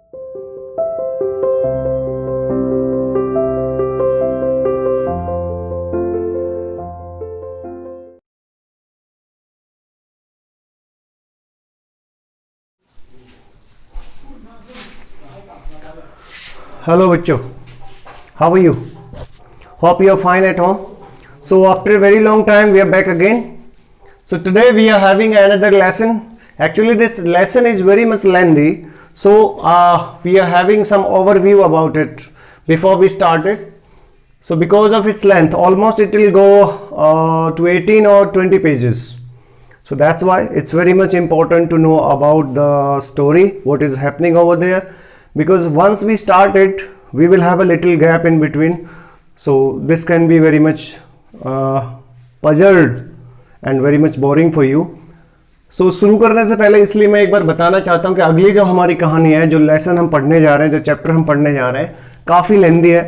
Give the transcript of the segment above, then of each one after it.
Hello बच्चों, how are you? Hope you are fine at home. So after a very long time we are back again. So today we are having another lesson. Actually this lesson is very much lengthy, so we are having some overview about it before we start it. So because of its length, almost it will go to 18 or 20 pages. So that's why it's very much important to know about the story, what is happening over there. Because once we start it, we will have a little gap in between. So this can be very much puzzled and very much boring for you. So शुरू करने से पहले इसलिए मैं एक बार बताना चाहता हूँ कि अगली जो हमारी कहानी है, जो लेसन हम पढ़ने जा रहे हैं, जो चैप्टर हम पढ़ने जा रहे हैं, काफ़ी लेंदी है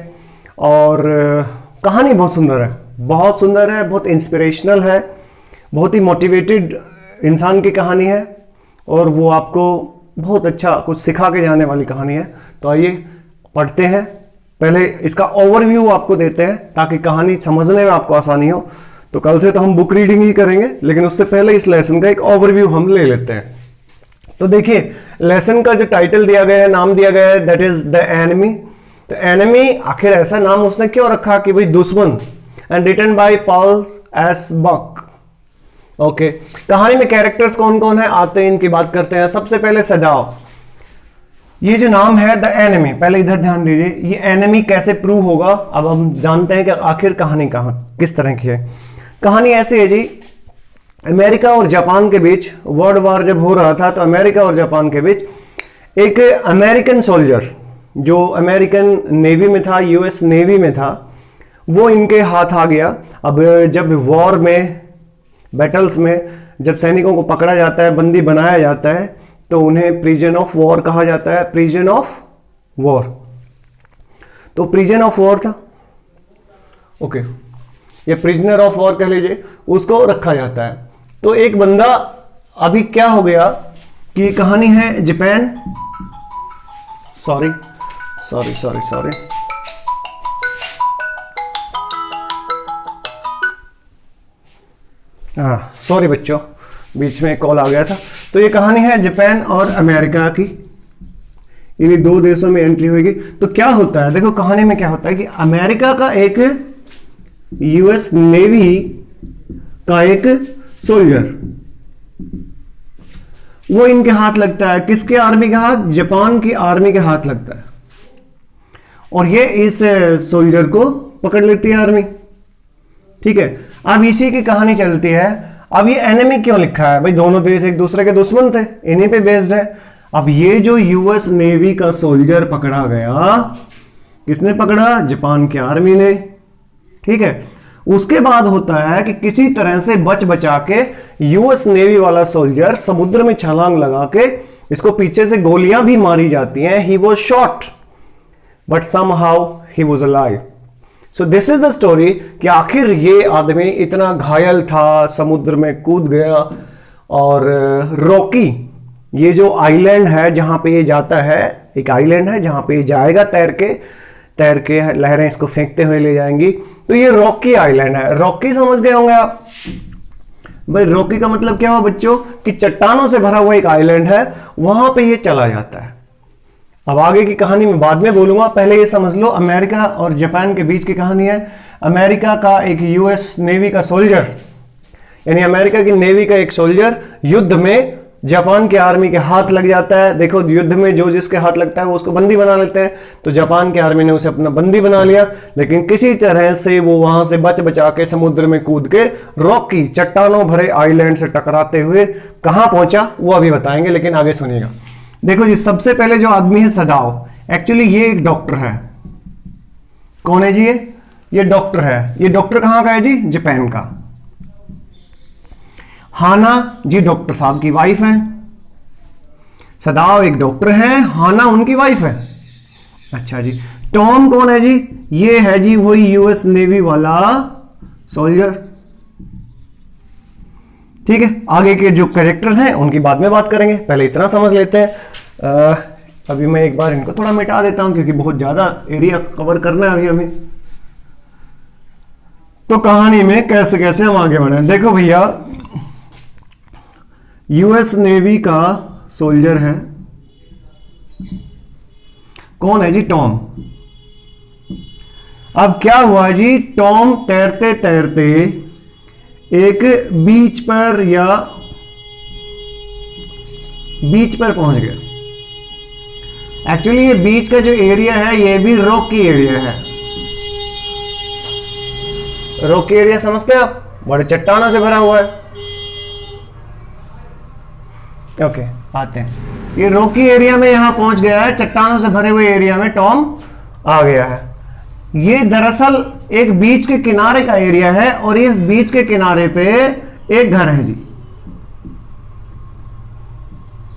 और कहानी बहुत सुंदर है, बहुत सुंदर है, बहुत इंस्पिरेशनल है, बहुत ही मोटिवेटेड इंसान की कहानी है और वो आपको बहुत अच्छा कुछ सिखा के जाने वाली कहानी है। तो आइए पढ़ते हैं। पहले इसका ओवरव्यू आपको देते हैं ताकि कहानी समझने में आपको आसानी हो। तो कल से तो हम बुक रीडिंग ही करेंगे, लेकिन उससे पहले इस लेसन का एक ओवरव्यू हम ले लेते हैं। तो देखिए लेसन का जो टाइटल दिया गया है, नाम दिया गया है, दैट इज द एनिमी। तो एनिमी आखिर ऐसा नाम उसने क्यों रखा कि भाई दुश्मन, and written by Paul S Buck. Okay, कहानी में कैरेक्टर्स कौन कौन है आते हैं, इनकी बात करते हैं। सबसे पहले सदाव, ये जो नाम है द एनिमी, पहले इधर ध्यान दीजिए, ये एनिमी कैसे प्रूव होगा अब हम जानते हैं कि आखिर कहानी कहाँ किस तरह की है। कहानी ऐसी है जी, अमेरिका और जापान के बीच वर्ल्ड वार जब हो रहा था तो अमेरिका और जापान के बीच एक अमेरिकन सोल्जर जो अमेरिकन नेवी में था, यूएस नेवी में था, वो इनके हाथ आ गया। अब जब वॉर में, बैटल्स में जब सैनिकों को पकड़ा जाता है, बंदी बनाया जाता है, तो उन्हें प्रिजन ऑफ वॉर कहा जाता है, प्रिजन ऑफ वॉर। तो प्रिजन ऑफ वॉर था, ओके, ये प्रिजनर ऑफ वॉर कह लीजिए, उसको रखा जाता है। तो एक बंदा, अभी क्या हो गया कि कहानी है Japan, sorry sorry sorry sorry हाँ सॉरी बच्चों, बीच में कॉल आ गया था। तो ये कहानी है जापान और अमेरिका की, ये दो देशों में एंट्री होगी। तो क्या होता है, देखो कहानी में क्या होता है कि अमेरिका का एक यूएस नेवी का एक सोल्जर, वो इनके हाथ लगता है। किसके आर्मी के हाथ? जापान की आर्मी के हाथ लगता है और ये इस सोल्जर को पकड़ लेती है आर्मी। ठीक है, अब इसी की कहानी चलती है। अब ये एनिमी क्यों लिखा है भाई, दोनों देश एक दूसरे के दुश्मन थे, इन्हीं पे बेस्ड है। अब ये जो यूएस नेवी का सोल्जर पकड़ा गया, किसने पकड़ा? जापान की आर्मी ने। ठीक है, उसके बाद होता है कि किसी तरह से बच बचा के यूएस नेवी वाला सोल्जर समुद्र में छलांग लगा के, इसको पीछे से गोलियां भी मारी जाती हैं, he was shot but somehow he was alive. So this is the story कि आखिर ये आदमी इतना घायल था, समुद्र में कूद गया और रॉकी, ये जो आइलैंड है जहां पे ये जाता है, एक आइलैंड है जहां पे ये जाएगा तैर के लहरें इसको फेंकते हुए ले जाएंगी। तो ये रॉकी आइलैंड है। रॉकी समझ गए होंगे आप भाई, रॉकी का मतलब क्या हुआ बच्चों कि चट्टानों से भरा हुआ एक आइलैंड है, वहां पे ये चला जाता है। अब आगे की कहानी में बाद में बोलूंगा, पहले ये समझ लो अमेरिका और जापान के बीच की कहानी है। अमेरिका का एक यूएस नेवी का सोल्जर, यानी अमेरिका की नेवी का एक सोल्जर युद्ध में जापान की आर्मी के हाथ लग जाता है। देखो युद्ध में जो जिसके हाथ लगता है वो उसको बंदी बना लेते हैं, तो जापान की आर्मी ने उसे अपना बंदी बना लिया, लेकिन किसी तरह से वो वहां से बच बचा के समुद्र में कूद के रॉकी चट्टानों भरे आइलैंड से टकराते हुए कहां पहुंचा वो अभी बताएंगे, लेकिन आगे सुनिएगा। देखो जी, सबसे पहले जो आदमी है सदाओ, एक्चुअली ये एक डॉक्टर है। कौन है जी? ये डॉक्टर है। ये डॉक्टर कहां का है जी? जापान का। हाना जी डॉक्टर साहब की वाइफ है। सदाओ एक डॉक्टर है, हाना उनकी वाइफ है। अच्छा जी, टॉम कौन है जी? ये है जी वही यूएस नेवी वाला सोल्जर। ठीक है, आगे के जो कैरेक्टर्स हैं उनकी बाद में बात करेंगे, पहले इतना समझ लेते हैं। अभी मैं एक बार इनको थोड़ा मिटा देता हूं क्योंकि बहुत ज्यादा एरिया कवर करना है अभी हमें। तो कहानी में कैसे कैसे हम आगे बढ़े, देखो भैया यूएस नेवी का सोल्जर है, कौन है जी, टॉम। अब क्या हुआ जी, टॉम तैरते तैरते एक बीच पर पहुंच गया। एक्चुअली ये बीच का जो एरिया है ये भी रॉकी एरिया है। रॉकी एरिया समझते हैं आप, बड़े चट्टानों से भरा हुआ है। ओके आते हैं, ये रॉकी एरिया में यहां पहुंच गया है, चट्टानों से भरे हुए एरिया में टॉम आ गया है। ये दरअसल एक बीच के किनारे का एरिया है और इस बीच के किनारे पे एक घर है जी।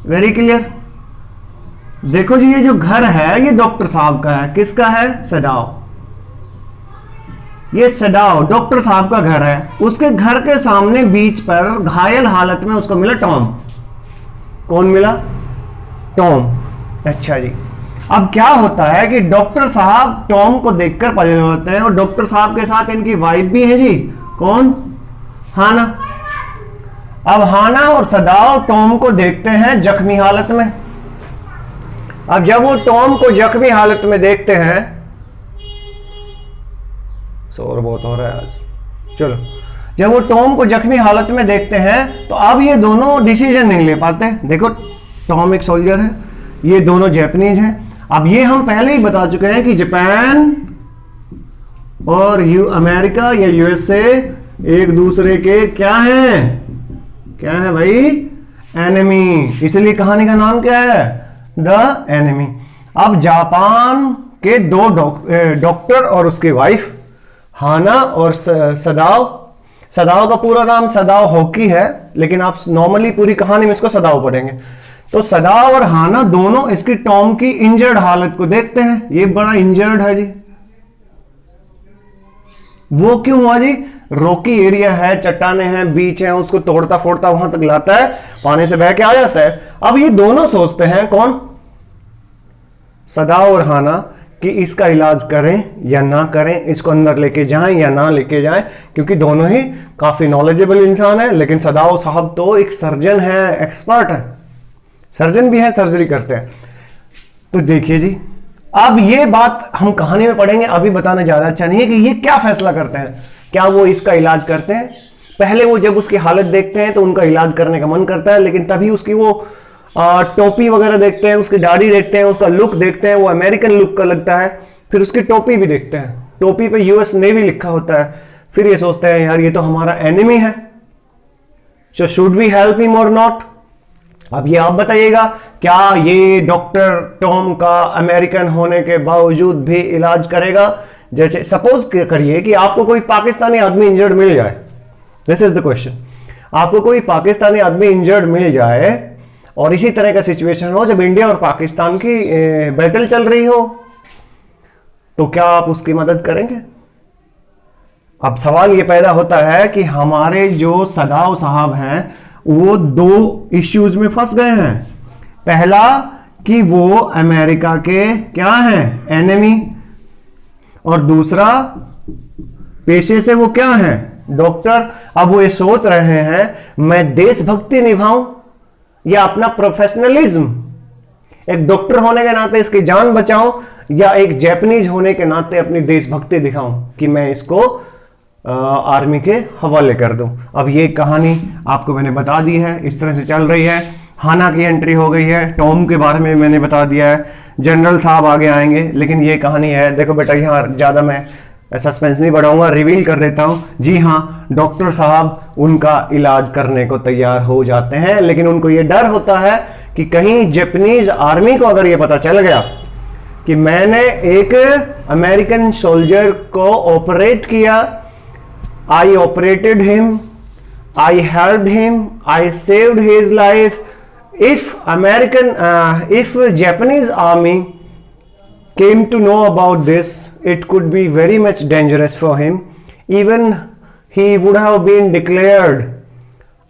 Very clear. देखो जी, ये जो घर है ये डॉक्टर साहब का है। किसका है, सदाव। ये सदाव डॉक्टर साहब का घर है। उसके घर के सामने बीच पर घायल हालत में उसको मिला टॉम। कौन मिला, टॉम। अच्छा जी, अब क्या होता है कि डॉक्टर साहब टॉम को देखकर परेशान होते हैं और डॉक्टर साहब के साथ इनकी वाइफ भी है जी, कौन, हाना। अब हाना और सदाव टॉम को देखते हैं जख्मी हालत में। अब जब वो टॉम को जख्मी हालत में देखते हैं, शोर बहुत हो रहा है आज, चलो, जब वो टॉम को जख्मी हालत में देखते हैं तो अब ये दोनों डिसीजन नहीं ले पाते। देखो टॉम एक सोल्जर है, ये दोनों जापानीज हैं। अब ये हम पहले ही बता चुके हैं कि जापान और अमेरिका या यूएसए एक दूसरे के क्या हैं, क्या है भाई, एनिमी। इसलिए कहानी का नाम क्या है, द एनिमी। अब जापान के दो डॉक्टर और उसकी वाइफ हाना और सदाव। सदाव का पूरा नाम सदाव हॉकी है, लेकिन आप नॉर्मली पूरी कहानी में इसको सदाव पढ़ेंगे। तो सदाव और हाना दोनों इसकी टॉम की इंजर्ड हालत को देखते हैं। ये बड़ा इंजर्ड है जी। वो क्यों हुआ जी, रॉकी एरिया है, चट्टाने हैं, बीच है, उसको तोड़ता फोड़ता वहां तक लाता है, पानी से बह के आ जाता है। अब ये दोनों सोचते हैं, कौन, सदाव और हाना, कि इसका इलाज करें या ना करें, इसको अंदर लेके जाएं या ना लेके जाएं, क्योंकि दोनों ही काफी नॉलेजेबल इंसान है। लेकिन सदाव साहब तो एक सर्जन है, एक्सपर्ट है, सर्जन भी है, सर्जरी करते हैं। तो देखिए जी, अब ये बात हम कहानी में पढ़ेंगे, अभी बताना ज्यादा अच्छा नहीं है कि ये क्या फैसला करते हैं। क्या वो इसका इलाज करते हैं? पहले वो जब उसकी हालत देखते हैं तो उनका इलाज करने का मन करता है, लेकिन तभी उसकी वो टोपी वगैरह देखते हैं, उसकी दाढ़ी देखते हैं, उसका लुक देखते हैं, वो अमेरिकन लुक का लगता है। फिर उसकी टोपी भी देखते हैं, टोपी पे यूएस नेवी लिखा होता है। फिर ये सोचते हैं यार ये तो हमारा एनिमी है, so should we help him or not. अब ये आप बताइएगा, क्या ये डॉक्टर टॉम का अमेरिकन होने के बावजूद भी इलाज करेगा? जैसे सपोज करिए कि आपको कोई पाकिस्तानी आदमी इंजर्ड मिल जाए, दिस इज द क्वेश्चन। आपको कोई पाकिस्तानी आदमी इंजर्ड मिल जाए और इसी तरह का सिचुएशन हो जब इंडिया और पाकिस्तान की बैटल चल रही हो, तो क्या आप उसकी मदद करेंगे? अब सवाल ये पैदा होता है कि हमारे जो सदाव साहब हैं वो दो इश्यूज में फंस गए हैं। पहला कि वो अमेरिका के क्या हैं, एनिमी, और दूसरा पेशे से वो क्या हैं, डॉक्टर। अब वो ये सोच रहे हैं मैं देशभक्ति निभाऊं या अपना प्रोफेशनलिज्म, एक डॉक्टर होने के नाते इसकी जान बचाऊं, या एक जापानीज होने के नाते अपनी देशभक्ति दिखाऊं कि मैं इसको आर्मी के हवाले कर दूं। अब ये कहानी आपको मैंने बता दी है, इस तरह से चल रही है। हाना की एंट्री हो गई है, टॉम के बारे में मैंने बता दिया है, जनरल साहब आगे आएंगे, लेकिन ये कहानी है। देखो बेटा, यहाँ ज़्यादा मैं सस्पेंस नहीं बढ़ाऊंगा, रिवील कर देता हूँ। जी हाँ, डॉक्टर साहब उनका इलाज करने को तैयार हो जाते हैं, लेकिन उनको ये डर होता है कि कहीं जापानीज आर्मी को अगर ये पता चल गया कि मैंने एक अमेरिकन सोल्जर को ऑपरेट किया, I operated him, I helped him, I saved his life, if Japanese army came to know about this, it could be very much dangerous for him. Even he would have been declared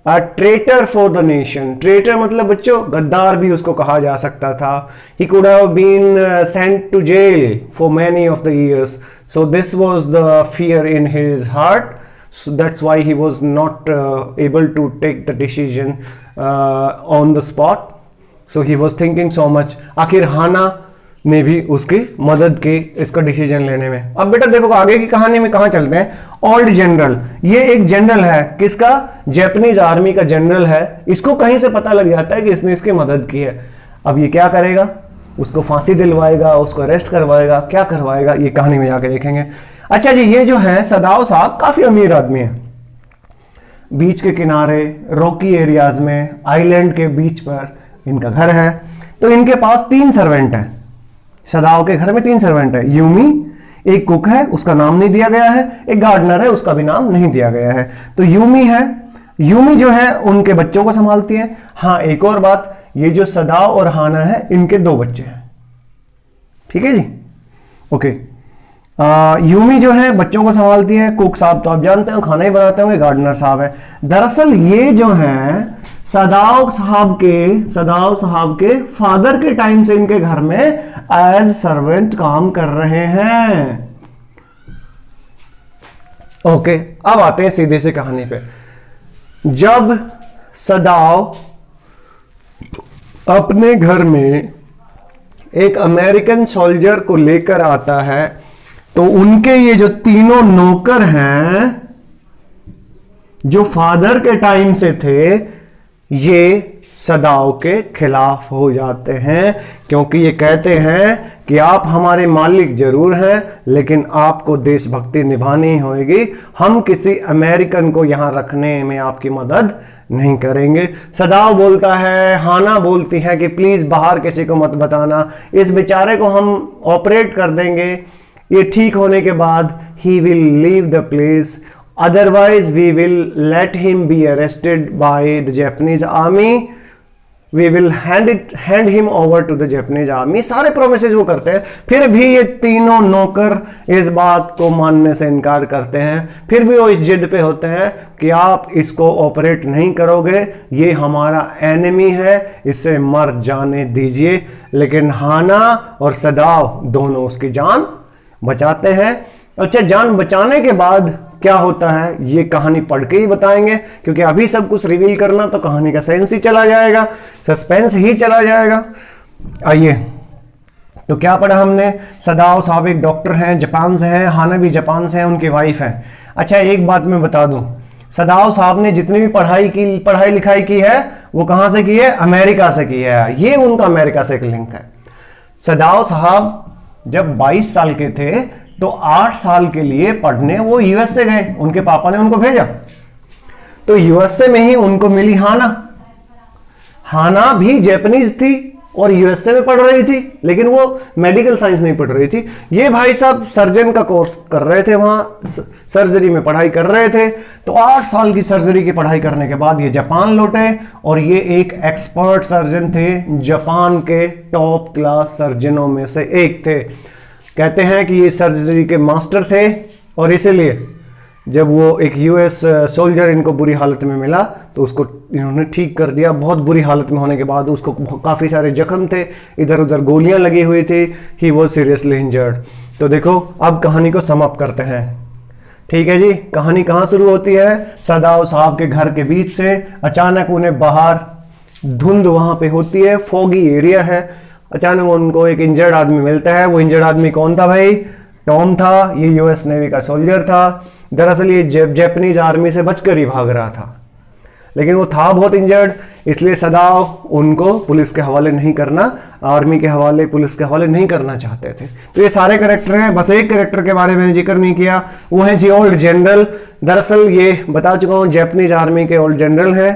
a traitor for the nation. Traitor मतलब बच्चों गद्दार भी उसको कहा जा सकता था। He could have been sent to jail for many of the years, so this was the fear in his heart, so that's why he was not able to take the decision on the spot, so he was thinking so much। आखिर हाना ने भी उसकी मदद की इसका decision लेने में। अब बेटा देखो आगे की कहानी में कहां चलते हैं। ओल्ड जनरल, ये एक जनरल है, किसका? जापानीज आर्मी का जनरल है। इसको कहीं से पता लग जाता है कि इसने इसकी मदद की है। अब ये क्या करेगा? उसको फांसी दिलवाएगा, उसको अरेस्ट करवाएगा, क्या करवाएगा ये कहानी में जाके देखेंगे। अच्छा जी, ये जो है सदाव साहब काफी अमीर आदमी है। बीच के किनारे रॉकी एरियाज में, आइलैंड के बीच पर इनका घर है। तो इनके पास 3 सर्वेंट हैं। सदाव के घर में 3 सर्वेंट है। यूमी, एक कुक है उसका नाम नहीं दिया गया है, एक गार्डनर है उसका भी नाम नहीं दिया गया है। तो यूमी है, यूमी जो है उनके बच्चों को संभालती है। हाँ एक और बात, ये जो सदाव और हाना है इनके 2 बच्चे हैं। ठीक है जी, ओके। यूमी जो है बच्चों को संभालती है। कुक साहब तो आप जानते हो खाना ही बनाते होंगे, गार्डनर साहब है। दरअसल ये जो है सदाव साहब के फादर के टाइम से इनके घर में एज सर्वेंट काम कर रहे हैं। ओके, अब आते हैं सीधे से कहानी पे। जब सदाव अपने घर में एक अमेरिकन सोल्जर को लेकर आता है तो उनके ये जो तीनों नौकर हैं जो फादर के टाइम से थे, ये सदाव के खिलाफ हो जाते हैं, क्योंकि ये कहते हैं कि आप हमारे मालिक जरूर हैं लेकिन आपको देशभक्ति निभानी होगी, हम किसी अमेरिकन को यहां रखने में आपकी मदद नहीं करेंगे। सदाव बोलता है, हाना बोलती है कि प्लीज बाहर किसी को मत बताना, इस बेचारे को हम ऑपरेट कर देंगे, ये ठीक होने के बाद he will leave the place, otherwise we will let him be arrested by the Japanese army, we will hand him over to the Japanese army। सारे प्रोमिसेस वो करते हैं, फिर भी ये तीनों नौकर इस बात को मानने से इनकार करते हैं। फिर भी वो इस जिद पे होते हैं कि आप इसको ऑपरेट नहीं करोगे, ये हमारा एनिमी है, इसे मर जाने दीजिए। लेकिन हाना और सदाव दोनों उसकी जान बचाते हैं। अच्छा, जान बचाने के बाद क्या होता है ये कहानी पढ़ के ही बताएंगे, क्योंकि अभी सब कुछ रिवील करना तो कहानी का सेंस ही चला जाएगा, सस्पेंस ही चला जाएगा। आइए, तो क्या पढ़ा हमने? सदाव साहब एक डॉक्टर हैं, जापान से हैं, हाना भी जापान से हैं, उनकी वाइफ है। अच्छा, एक बात मैं बता दूं, सदाव साहब ने जितनी भी पढ़ाई लिखाई की है वो कहां से की है? अमेरिका से की है। ये उनका अमेरिका से एक लिंक है। सदाव साहब जब 22 साल के थे तो 8 साल के लिए पढ़ने वो यूएसए गए, उनके पापा ने उनको भेजा। तो यूएसए में ही उनको मिली हाना। हाना भी जापानीज थी और यूएसए में पढ़ रही थी, लेकिन वो मेडिकल साइंस नहीं पढ़ रही थी। ये भाई साहब सर्जन का कोर्स कर रहे थे, वहां सर्जरी में पढ़ाई कर रहे थे। तो 8 साल की सर्जरी की पढ़ाई करने के बाद ये जापान लौटे और ये एक एक्सपर्ट सर्जन थे, जापान के टॉप क्लास सर्जनों में से एक थे। कहते हैं कि ये सर्जरी के मास्टर थे और इसीलिए जब वो एक यूएस सोल्जर इनको बुरी हालत में मिला तो उसको इन्होंने ठीक कर दिया। बहुत बुरी हालत में होने के बाद उसको काफ़ी सारे जख्म थे, इधर उधर गोलियां लगी हुई थी, ही वॉज सीरियसली इंजर्ड। तो देखो अब कहानी को समाप्त करते हैं। ठीक है जी, कहानी कहाँ शुरू होती है? सदाव साहब के घर के बीच से अचानक उन्हें बाहर धुंध वहाँ पे होती है, फॉगी एरिया है, अचानक उनको एक इंजर्ड आदमी मिलता है। वो इंजर्ड आदमी कौन था भाई? टॉम था। ये यूएस नेवी का सोल्जर था। दरअसल ये जापानीज आर्मी से बचकर ही भाग रहा था, लेकिन वो था बहुत इंजर्ड, इसलिए सदाव उनको पुलिस के हवाले नहीं करना, आर्मी के हवाले, पुलिस के हवाले नहीं करना चाहते थे। तो ये सारे कैरेक्टर हैं, बस एक कैरेक्टर के बारे में जिक्र नहीं किया, वो है जी ओल्ड जनरल। दरअसल ये बता चुका हूँ जापानीज आर्मी के ओल्ड जनरल है।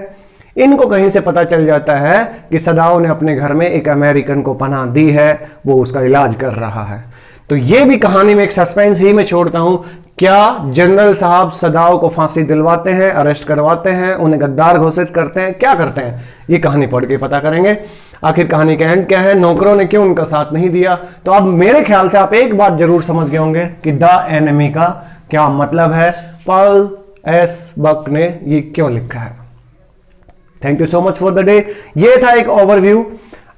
इनको कहीं से पता चल जाता है कि सदाव ने अपने घर में एक अमेरिकन को पनाह दी है, वो उसका इलाज कर रहा है। तो ये भी कहानी में एक सस्पेंस ही मैं छोड़ता हूं। क्या जनरल साहब सदाव को फांसी दिलवाते हैं, अरेस्ट करवाते हैं, उन्हें गद्दार घोषित करते हैं, क्या करते हैं? ये कहानी पढ़ के पता करेंगे। आखिर कहानी का एंड क्या है, नौकरों ने क्यों उनका साथ नहीं दिया? तो अब मेरे ख्याल से आप एक बात जरूर समझ गए होंगे कि द एनिमी का क्या मतलब है। पॉल एस बक ने ये क्यों लिखा है। Thank you so much for the day. ये था एक ओवरव्यू,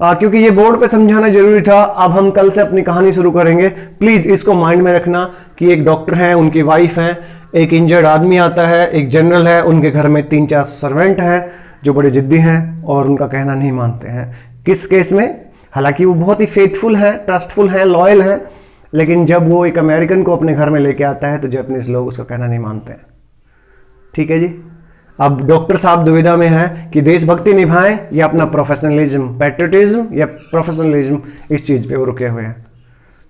क्योंकि ये बोर्ड पे समझाना जरूरी था। अब हम कल से अपनी कहानी शुरू करेंगे। प्लीज इसको माइंड में रखना कि एक डॉक्टर हैं, उनकी वाइफ हैं, एक इंजर्ड आदमी आता है, एक जनरल है, उनके घर में 3-4 सर्वेंट हैं जो बड़े जिद्दी हैं और उनका कहना नहीं मानते हैं। किस केस में? हालांकि वो बहुत ही फेथफुल हैं, ट्रस्टफुल हैं, लॉयल हैं, लेकिन जब वो एक अमेरिकन को अपने घर में लेके आता है तो जापानीज लोग उसका कहना नहीं मानते हैं। ठीक है जी। अब डॉक्टर साहब दुविधा में हैं कि देशभक्ति निभाएं या अपना प्रोफेशनलिज्म, पैट्रियटिज्म या प्रोफेशनलिज्म, इस चीज़ पे वो रुके हुए हैं।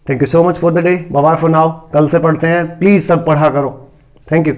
Thank you so much for the day. Bye bye for now. कल से पढ़ते हैं। प्लीज़ सब पढ़ा करो। Thank you.